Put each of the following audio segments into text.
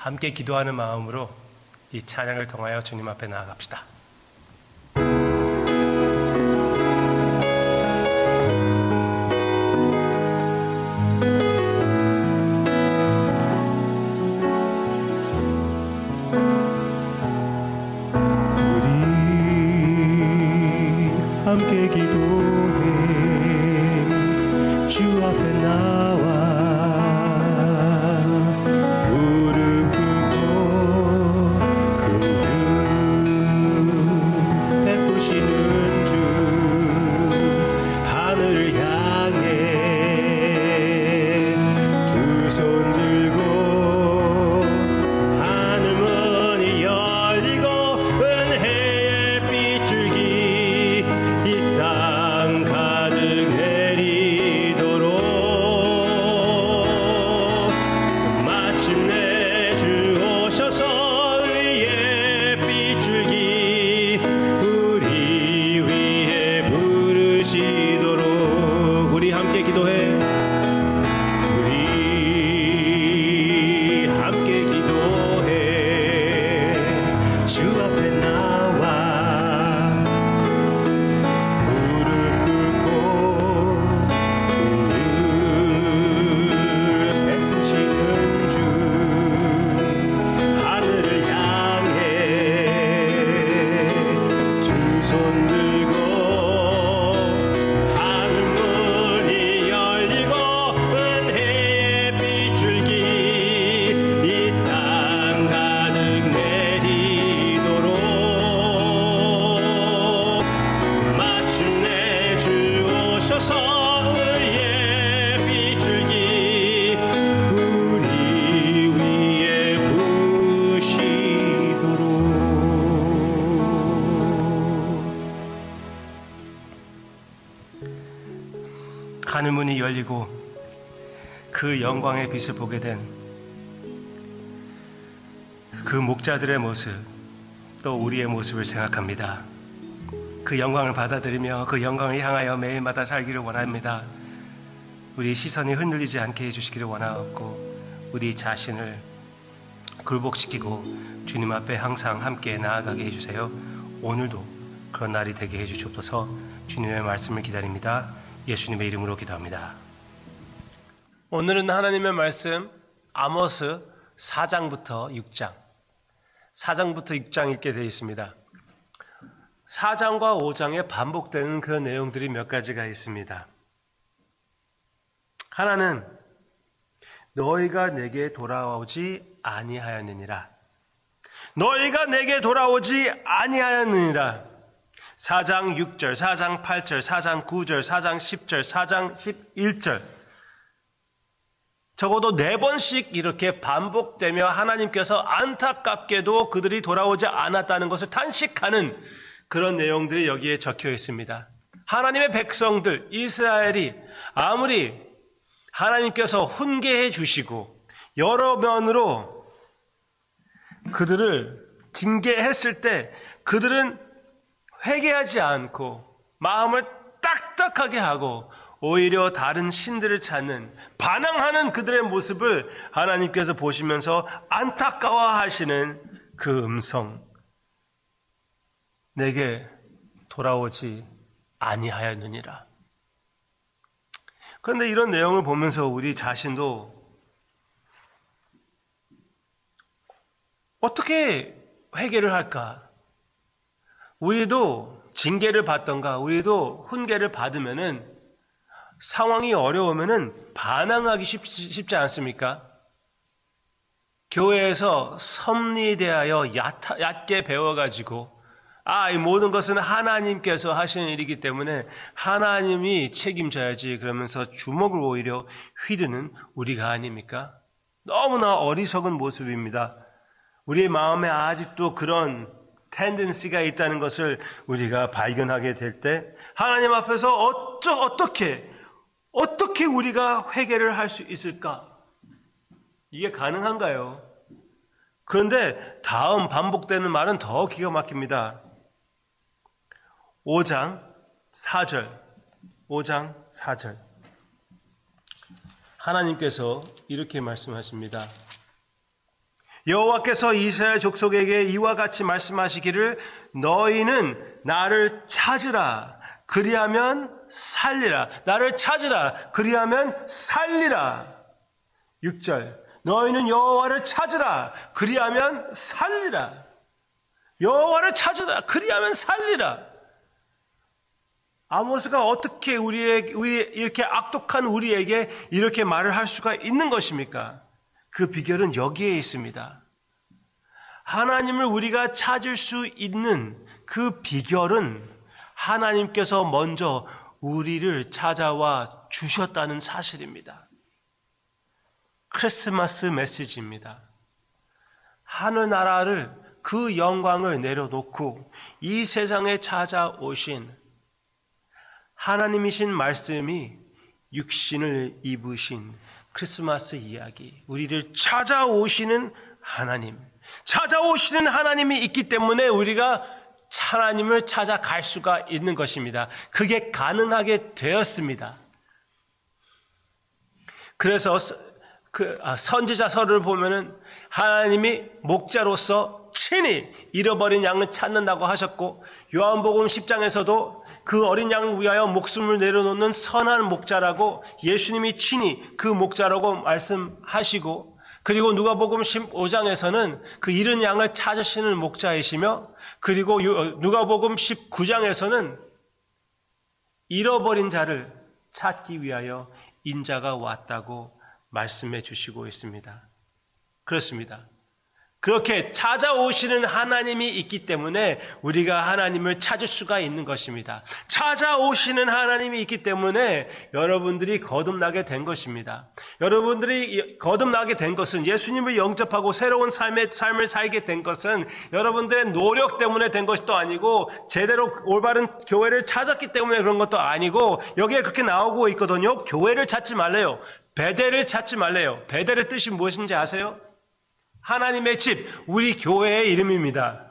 함께 기도하는 마음으로 이 찬양을 통하여 주님 앞에 나아갑시다. 함께 기도해 주 앞에 나와 무릎 꿇고 큰 은 베푸시는 주 하늘을 향해 두 손 들고 하늘 문이 열리고 은혜의 빗줄기 이 땅 가득 내리도록 마침내 주 오셔서 의의 빗줄기 우리 위에 부르시도록 우리 함께 기도해 우리 함께 기도해 주 앞에 나와 하늘문이 열리고 그 영광의 빛을 보게 된 그 목자들의 모습, 또 우리의 모습을 생각합니다. 그 영광을 받아들이며 그 영광을 향하여 매일마다 살기를 원합니다. 우리 시선이 흔들리지 않게 해주시기를 원하옵고 우리 자신을 굴복시키고 주님 앞에 항상 함께 나아가게 해주세요. 오늘도 그런 날이 되게 해주시옵소서. 주님의 말씀을 기다립니다. 예수님의 이름으로 기도합니다. 오늘은 하나님의 말씀 아모스 4장부터 6장 읽게 되어 있습니다. 4장과 5장에 반복되는 그런 내용들이 몇 가지가 있습니다. 하나는 너희가 내게 돌아오지 아니하였느니라. 너희가 내게 돌아오지 아니하였느니라. 4장 6절, 4장 8절, 4장 9절, 4장 10절, 4장 11절 적어도 4번씩 이렇게 반복되며 하나님께서 안타깝게도 그들이 돌아오지 않았다는 것을 탄식하는 그런 내용들이 여기에 적혀 있습니다. 하나님의 백성들, 이스라엘이 아무리 하나님께서 훈계해 주시고 여러 면으로 그들을 징계했을 때 그들은 회개하지 않고 마음을 딱딱하게 하고 오히려 다른 신들을 찾는 반항하는 그들의 모습을 하나님께서 보시면서 안타까워하시는 그 음성, 내게 돌아오지 아니하였느니라. 그런데 이런 내용을 보면서 우리 자신도 어떻게 회개를 할까? 우리도 징계를 받던가 우리도 훈계를 받으면은 상황이 어려우면은 반항하기 쉽지 않습니까? 교회에서 섭리에 대하여 얕게 배워가지고 이 모든 것은 하나님께서 하시는 일이기 때문에 하나님이 책임져야지 그러면서 주먹을 오히려 휘두르는 우리가 아닙니까? 너무나 어리석은 모습입니다. 우리의 마음에 아직도 그런 텐den시가 있다는 것을 우리가 발견하게 될 때 하나님 앞에서 어떻게 우리가 회개를 할 수 있을까? 이게 가능한가요? 그런데 다음 반복되는 말은 더 기가 막힙니다. 5장 4절 하나님께서 이렇게 말씀하십니다. 여호와께서 이스라엘 족속에게 이와 같이 말씀하시기를 너희는 나를 찾으라 그리하면 살리라. 나를 찾으라 그리하면 살리라. 6절 너희는 여호와를 찾으라 그리하면 살리라. 여호와를 찾으라 그리하면 살리라. 아모스가 어떻게 이렇게 악독한 우리에게 이렇게 말을 할 수가 있는 것입니까? 그 비결은 여기에 있습니다. 하나님을 우리가 찾을 수 있는 그 비결은 하나님께서 먼저 우리를 찾아와 주셨다는 사실입니다. 크리스마스 메시지입니다. 하늘나라를 그 영광을 내려놓고 이 세상에 찾아오신 하나님이신 말씀이 육신을 입으신 크리스마스 이야기, 우리를 찾아오시는 하나님이 있기 때문에 우리가 하나님을 찾아갈 수가 있는 것입니다. 그게 가능하게 되었습니다. 그래서 선지자서를 보면은 하나님이 목자로서 친히 잃어버린 양을 찾는다고 하셨고, 요한복음 10장에서도 그 어린 양을 위하여 목숨을 내려놓는 선한 목자라고 예수님이 친히 그 목자라고 말씀하시고, 그리고 누가복음 15장에서는 그 잃은 양을 찾으시는 목자이시며, 그리고 누가복음 19장에서는 잃어버린 자를 찾기 위하여 인자가 왔다고 말씀해 주시고 있습니다. 그렇습니다. 그렇게 찾아오시는 하나님이 있기 때문에 우리가 하나님을 찾을 수가 있는 것입니다. 찾아오시는 하나님이 있기 때문에 여러분들이 거듭나게 된 것입니다. 여러분들이 거듭나게 된 것은, 예수님을 영접하고 새로운 삶을 살게 된 것은 여러분들의 노력 때문에 된 것도 아니고, 제대로 올바른 교회를 찾았기 때문에 그런 것도 아니고, 여기에 그렇게 나오고 있거든요. 교회를 찾지 말래요. 베델을 찾지 말래요. 베델의 뜻이 무엇인지 아세요? 하나님의 집, 우리 교회의 이름입니다.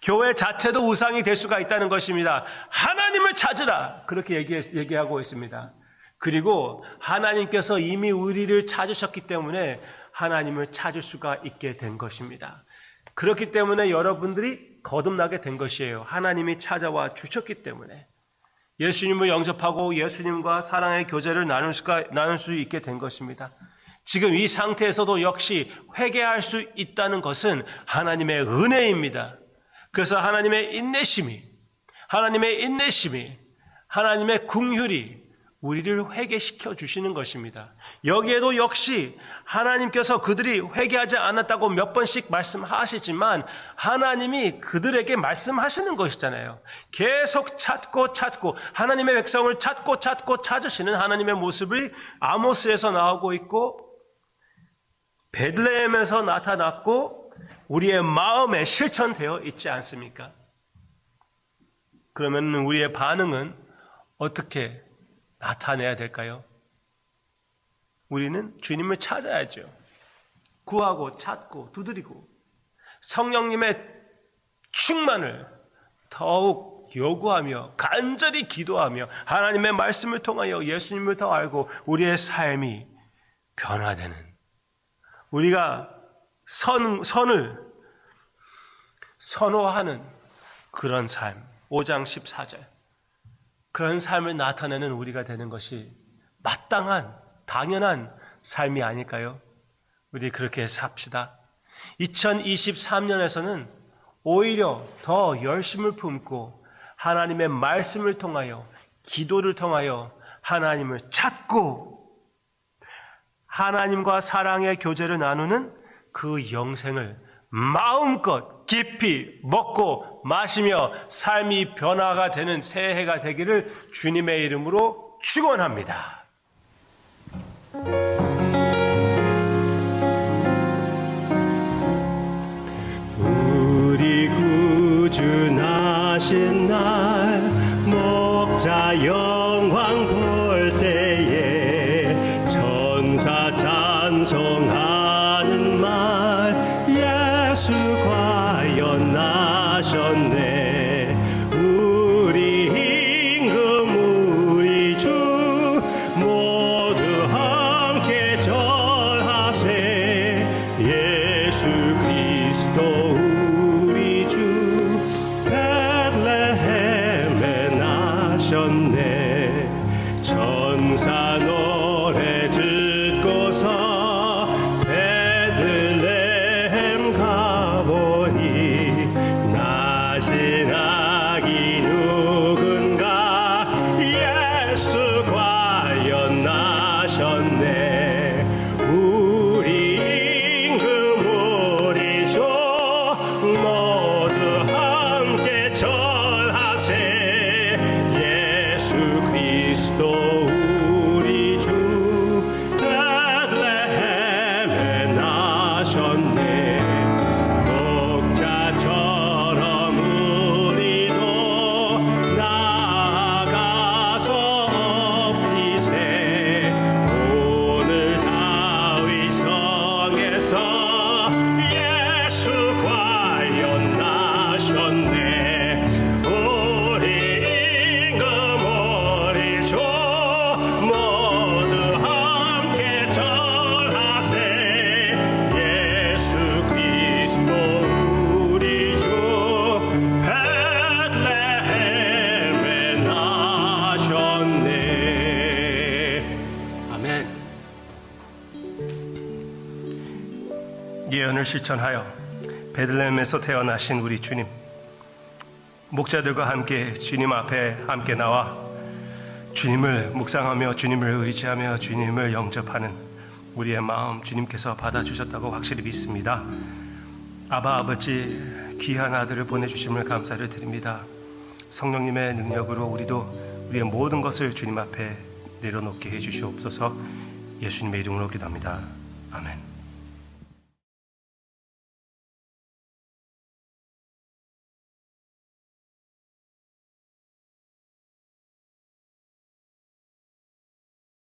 교회 자체도 우상이 될 수가 있다는 것입니다. 하나님을 찾으라, 그렇게 얘기하고 있습니다. 그리고 하나님께서 이미 우리를 찾으셨기 때문에 하나님을 찾을 수가 있게 된 것입니다. 그렇기 때문에 여러분들이 거듭나게 된 것이에요. 하나님이 찾아와 주셨기 때문에. 예수님을 영접하고 예수님과 사랑의 교제를 나눌 수 있게 된 것입니다. 지금 이 상태에서도 역시 회개할 수 있다는 것은 하나님의 은혜입니다. 그래서 하나님의 인내심이, 하나님의 긍휼이 우리를 회개시켜 주시는 것입니다. 여기에도 역시 하나님께서 그들이 회개하지 않았다고 몇 번씩 말씀하시지만 하나님이 그들에게 말씀하시는 것이잖아요. 계속 찾고 하나님의 백성을 찾고 찾으시는 하나님의 모습이 아모스에서 나오고 있고, 베들레헴에서 나타났고, 우리의 마음에 실천되어 있지 않습니까? 그러면 우리의 반응은 어떻게 나타내야 될까요? 우리는 주님을 찾아야죠. 구하고 찾고 두드리고 성령님의 충만을 더욱 요구하며 간절히 기도하며 하나님의 말씀을 통하여 예수님을 더 알고 우리의 삶이 변화되는, 우리가 선을 선호하는 그런 삶, 5장 14절, 그런 삶을 나타내는 우리가 되는 것이 마땅한, 당연한 삶이 아닐까요? 우리 그렇게 삽시다. 2023년에서는 오히려 더 열심을 품고 하나님의 말씀을 통하여, 기도를 통하여 하나님을 찾고 하나님과 사랑의 교제를 나누는 그 영생을 마음껏 깊이 먹고 마시며 삶이 변화가 되는 새해가 되기를 주님의 이름으로 축원합니다. 우리 구주나신 날 목자 영광 볼 때에 천사 찬송하는 말, 예수 과연 나셨네. 우리 임금 우리 주 모두 함께 우리 주 베들레헴에 나셨네. 천사 노래 듣고서 베들레헴 가보니 낮은 아기 누군가 예수 과연 나셨네. 우리 임금 우리 조 모두 함께 절하세. 예수 그리스도 우리 주 베들레헴에 나셨네. 목자처럼 우리도 나아가서 엎디세. 오늘 다윗 성에서 예수 과연 나셨네. 우리 임금 우리 조 모두 함께 절하세. 예수 그리스도 우리 주 베들레헴에 나셨네. 아멘. 예언을 실천하여 베들레헴에서 태어나신 우리 주님, 목자들과 함께 주님 앞에 함께 나와 주님을 묵상하며 주님을 의지하며 주님을 영접하는 우리의 마음 주님께서 받아주셨다고 확실히 믿습니다. 아바 아버지, 귀한 아들을 보내주심을 감사를 드립니다. 성령님의 능력으로 우리도 우리의 모든 것을 주님 앞에 내려놓게 해주시옵소서. 예수님의 이름으로 기도합니다. 아멘.